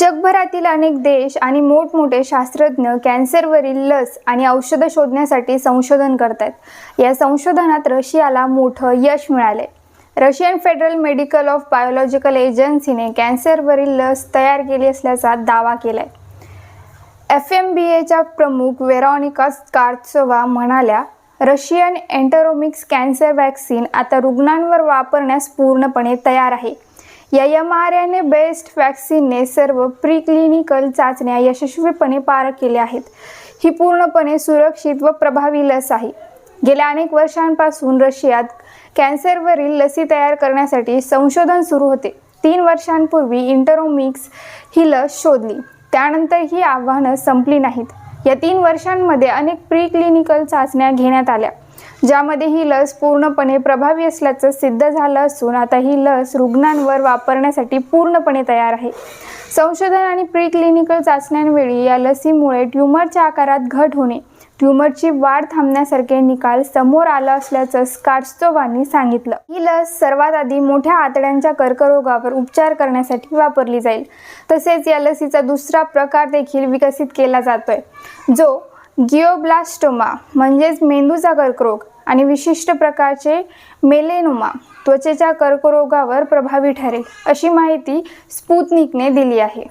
जगभरातील अनेक देश आणि मोठमोठे शास्त्रज्ञ कॅन्सरवरील लस आणि औषधं शोधण्यासाठी संशोधन करतात। या संशोधनात रशियाला मोठं यश मिळाले। Russian federal medical of biological एजन्सीने कॅन्सरवरील लस तयार केली असल्याचा दावा केलाय। FMBAच्या प्रमुख वेरोनिका स्कारत्सोवा म्हणाल्या, रशियन एंटेरोमिक्स कॅन्सर वॅक्सीन आता रुग्णांवर वापरण्यास पूर्णपणे तयार आहे। या mRNA बेस्ड वॅक्सीनने सर्व प्रीक्लिनिकल चाचण्या यशस्वीपणे पार केल्या आहेत। ही पूर्णपणे सुरक्षित व प्रभावी लस आहे। गेल्या अनेक वर्षांपासून रशियात कॅन्सरवरील लसी तयार करण्यासाठी संशोधन सुरू होते। 3 वर्षांपूर्वी एंटेरोमिक्स ही लस शोधली, त्यानंतर ही आव्हानं संपली नाहीत। या 3 वर्षांमध्ये अनेक प्रीक्लिनिकल चाचण्या घेण्यात आल्या, ज्यामध्ये ही लस पूर्णपणे प्रभावी असल्याचं सिद्ध झालं असून आता ही लस रुग्णांवर वापरण्यासाठी पूर्णपणे तयार आहे। संशोधन आणि प्रीक्लिनिकल चाचण्यांवेळी या लसीमुळे ट्यूमरच्या आकारात घट होणे, ट्यूमरची वाढ थांबण्यासारखे निकाल समोर आला असल्याचं स्कारत्सोवांनी सांगितलं। ही लस सर्वात आधी मोठ्या आतड्यांच्या कर्करोगावर उपचार करण्यासाठी वापरली जाईल। तसेच या लसीचा दुसरा प्रकार देखील विकसित केला जातोय, जो गिओब्लास्टोमा म्हणजेच मेंदूचा कर्करोग आणि विशिष्ट प्रकारचे मेलेनोमा त्वचेच्या कर्करोगावर प्रभावी ठरेल, अशी माहिती स्पुतनिकने दिली आहे।